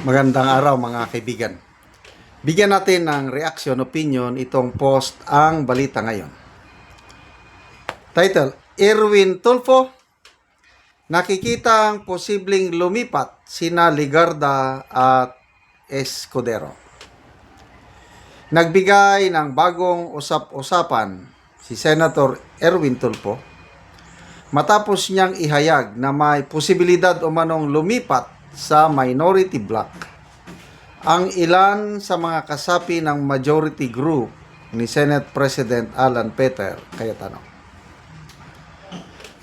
Magandang araw mga kaibigan. Bigyan natin ng reaction, opinion itong post ang balita ngayon. Title, Erwin Tulfo, nakikita ang posibleng lumipat sina Ligarda at Escudero. Nagbigay ng bagong usap-usapan si Senator Erwin Tulfo matapos niyang ihayag na may posibilidad umanong lumipat sa minority bloc ang ilan sa mga kasapi ng majority group ni Senate President Alan Peter Cayetano.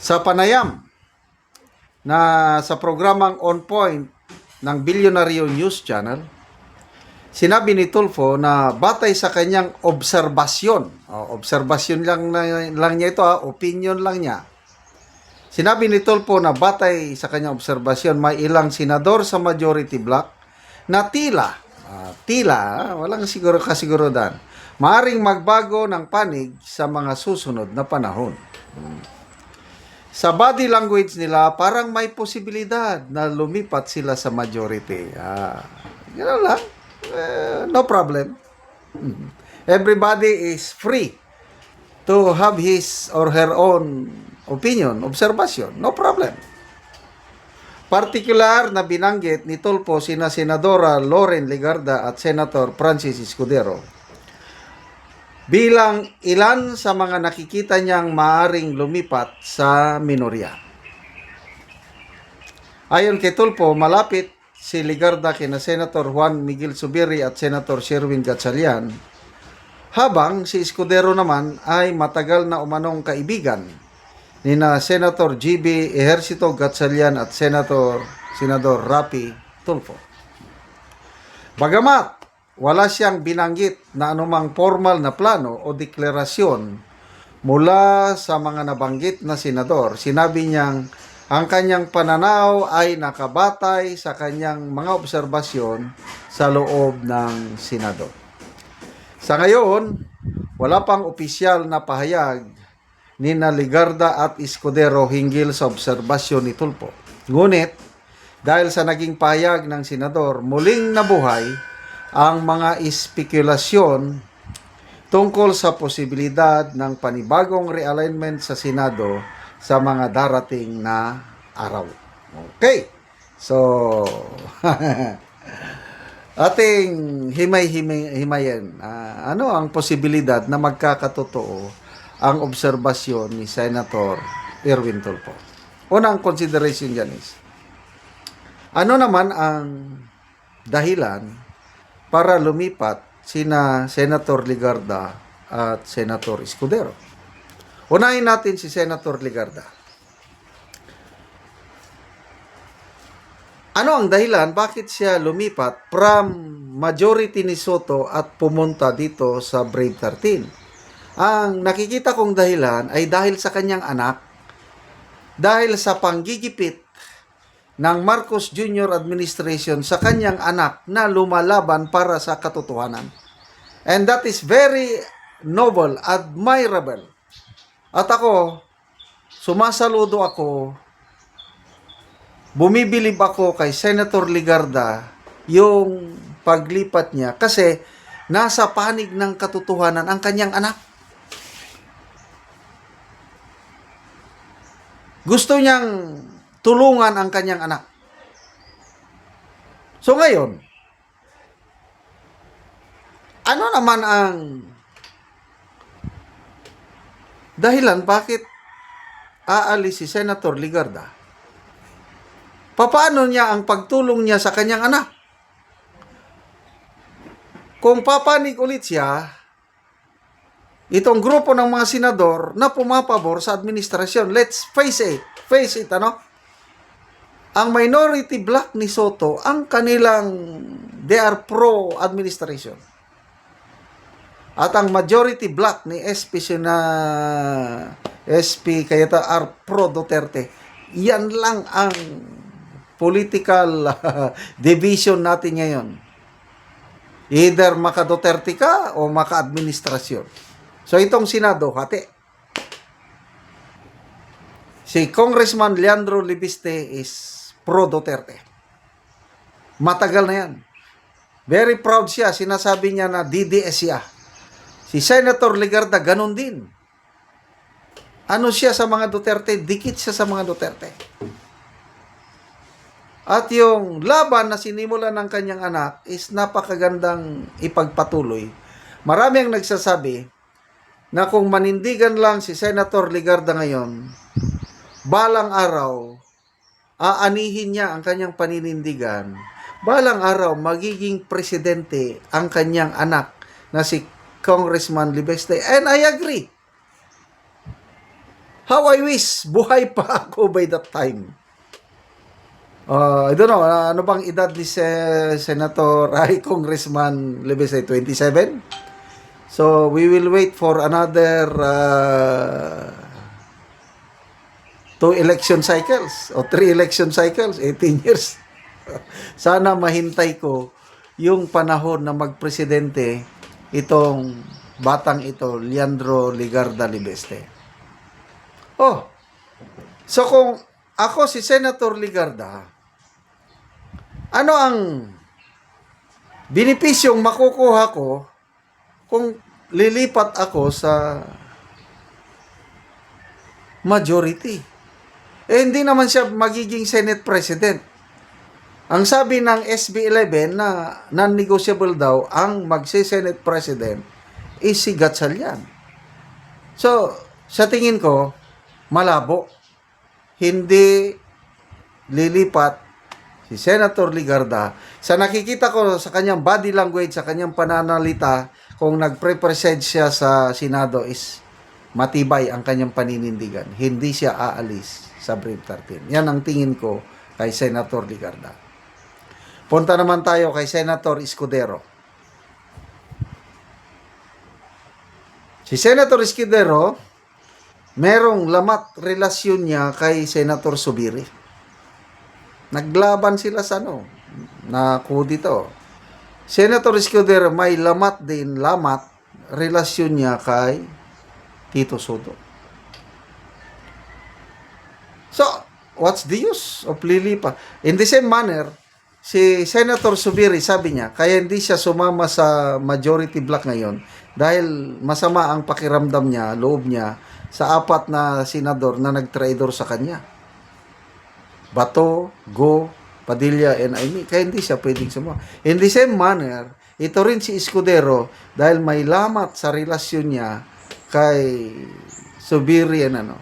Sa panayam na sa programang On Point ng Bilyonaryo News Channel, sinabi ni Tulfo na batay sa kanyang obserbasyon, obserbasyon lang niya ito, opinion lang niya. Sinabi ni Tulfo na batay sa kanyang obserbasyon, may ilang senador sa majority bloc na tila, walang kasigurudan, maaring magbago ng panig sa mga susunod na panahon. Sa body language nila, parang may posibilidad na lumipat sila sa majority. Gano'n lang. No problem. Everybody is free to have his or her own opinion, observation. No problem. Partikular na binanggit ni Tulfo sina Senadora Loren Legarda at Senator Francis Escudero bilang ilan sa mga nakikita niyang maaring lumipat sa minorya. Ayon kay Tulfo, malapit si Legarda kina Senator Juan Miguel Zubiri at Senator Sherwin Gatchalian, habang si Escudero naman ay matagal na umanong kaibigan ni na Senator GB Ejercito Gatchalian at Senador Rapi Tulfo. Bagamat wala siyang binanggit na anumang formal na plano o deklarasyon mula sa mga nabanggit na senador, sinabi niyang ang kanyang pananaw ay nakabatay sa kanyang mga obserbasyon sa loob ng Senado. Sa ngayon, wala pang opisyal na pahayag ni Legarda at Escudero hinggil sa obserbasyon ni Tulfo. Ngunit, dahil sa naging pahayag ng senador, muling nabuhay ang mga espekulasyon tungkol sa posibilidad ng panibagong realignment sa Senado sa mga darating na araw. Okay. So, ating himayin. Ano ang posibilidad na magkakatotoo ang obserbasyon ni Senator Erwin Tulfo? Unang consideration dyan is, ano naman ang dahilan para lumipat sina Senator Legarda at Senator Escudero? Unahin natin si Senator Legarda. Ano ang dahilan bakit siya lumipat from majority ni Soto at pumunta dito sa Brave 13? Ang nakikita kong dahilan ay dahil sa kanyang anak, dahil sa panggigipit ng Marcos Jr. administration sa kanyang anak na lumalaban para sa katotohanan. And that is very noble, admirable. At ako, sumasaludo ako, bumibilib ako kay Senator Legarda yung paglipat niya kasi nasa panig ng katotohanan ang kanyang anak. Gusto niyang tulungan ang kanyang anak. So ngayon, ano naman ang dahilan bakit aalis si Senator Legarda? Paano niya ang pagtulong niya sa kanyang anak? Kung papanig ulit siya, itong grupo ng mga senador na pumapabor sa administrasyon, let's face it, ang minority bloc ni Soto, ang they are pro-administration. At ang majority bloc ni SP Cayetano are pro-Duterte. Yan lang ang political division natin ngayon. Either maka-Duterte ka o maka-administrasyon. So itong Senado, hati. Si Congressman Leandro Libiste is pro-Duterte. Matagal na yan. Very proud siya. Sinasabi niya na DDS siya. Si Senator Legarda, ganun din. Ano siya sa mga Duterte? Dikit siya sa mga Duterte. At yung laban na sinimula ng kanyang anak is napakagandang ipagpatuloy. Marami ang nagsasabi na kung manindigan lang si Senator Legarda ngayon, balang araw, aanihin niya ang kanyang paninindigan. Balang araw, magiging presidente ang kanyang anak na si Congressman Libeste. And I agree. How I wish buhay pa ako by that time. I don't know, ano bang edad ni Senator Congressman Libeste? 27? So, we will wait for another 2 election cycles o 3 election cycles, 18 years. Sana mahintay ko yung panahon na magpresidente itong batang ito, Leandro Legarda Libeste. Oh, so kung ako si Senator Legarda, ano ang benepisyong makukuha ko kung lilipat ako sa majority? Hindi naman siya magiging Senate President. Ang sabi ng SB 11 na non-negotiable daw ang magsi-Senate President is si Gatchalian. So, sa tingin ko, malabo. Hindi lilipat si Senator Legarda. Sa nakikita ko sa kanyang body language, sa kanyang pananalita, kung nagpe-present siya sa Senado is matibay ang kanyang paninindigan. Hindi siya aalis sa Brave 13. Yan ang tingin ko kay Senator Legarda. Punta naman tayo kay Senator Escudero. Si Senator Escudero, merong lamat relasyon niya kay Senator Zubiri. Naglaban sila sa dito. Senator Escudero may lamat relasyon niya kay Tito Soto. So, what's the use of lilipa? In the same manner, si Senator Zubiri, sabi niya, kaya hindi siya sumama sa majority block ngayon dahil masama ang pakiramdam niya, loob niya, sa 4 na senador na nag-traidor sa kanya. Bato, Go, Padilla, and Aimee. Kaya hindi siya pwedeng sumama. In the same manner, ito rin si Escudero dahil may lamat sa relasyon niya kay Zubiri and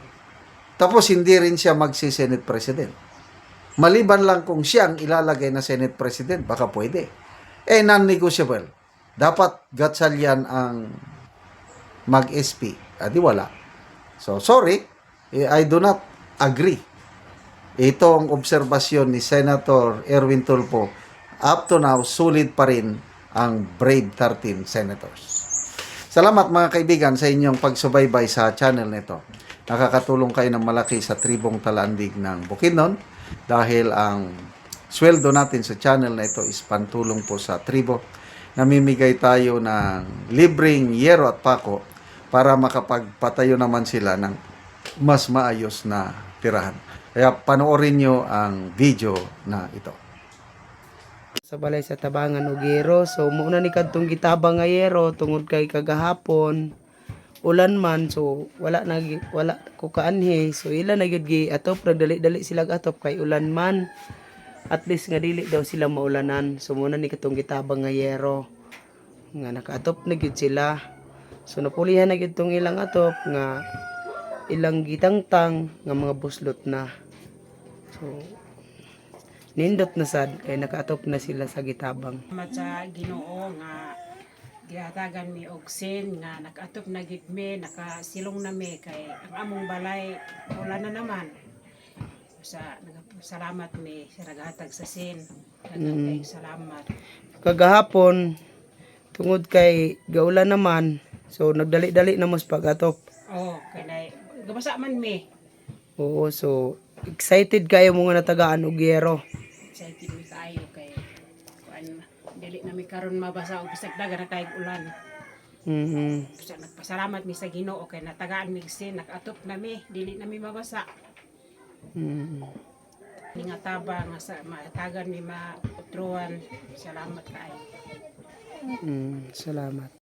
Tapos hindi rin siya magsi-Senate President. Maliban lang kung siyang ilalagay na Senate President, baka pwede. Non-negotiable. Dapat Gatchalian ang mag-SP. Di wala. So, sorry, I do not agree. Ito ang obserbasyon ni Senator Erwin Tulfo. Up to now, sulit pa rin ang Brave 13 Senators. Salamat mga kaibigan sa inyong pagsubaybay sa channel nito. Nakakatulong kayo ng malaki sa tribong Talandig ng Bukidnon dahil ang sweldo natin sa channel na ito is pantulong po sa tribo. Namimigay tayo ng libreng yero at pako para makapagpatayo naman sila ng mas maayos na tirahan. Kaya panoorin nyo ang video na ito. Sa balay sa Tabangan og yero. So muna ni kadtong gitabang nga yero tungod kay kagahapon ulan man, so wala ko kaanhi. So ila na gyud gi atop, nagdali-dali sila atop kay ulan man. At least nga dili daw sila maulanan. So muna ni kadtong gitabang nga yero nga nakaatop na gyud sila. So napulihan na gyud tong ilang atop nga ilang gitangtang nga mga buslot na. So nindot na sad kay nakaatop na sila sa gitabang. Salamat sa Ginoo nga gihatagan mi og sin nga nakaatop na gid mi, nakasilong na mi kay ang among balay wala na naman. Salamat mi sa naghatag sa sin. Kay salamat. Kagahapon tungod kay gaulan naman, so nagdali-dali na mas pag-atop. Kay gabasa man mi. Oo, so excited kayo mga natagaan og yero. Excited mi kayo kay dili na mi karon mabasa og bisag dagan kay ulan. So, nagpasalamat mi sa Ginoo kay natagaan mi sin, nakaatop na mi, dili na mi mabasa. Ni nga tabang nga sa matagan mi mautruan. Salamat kaayo. Salamat.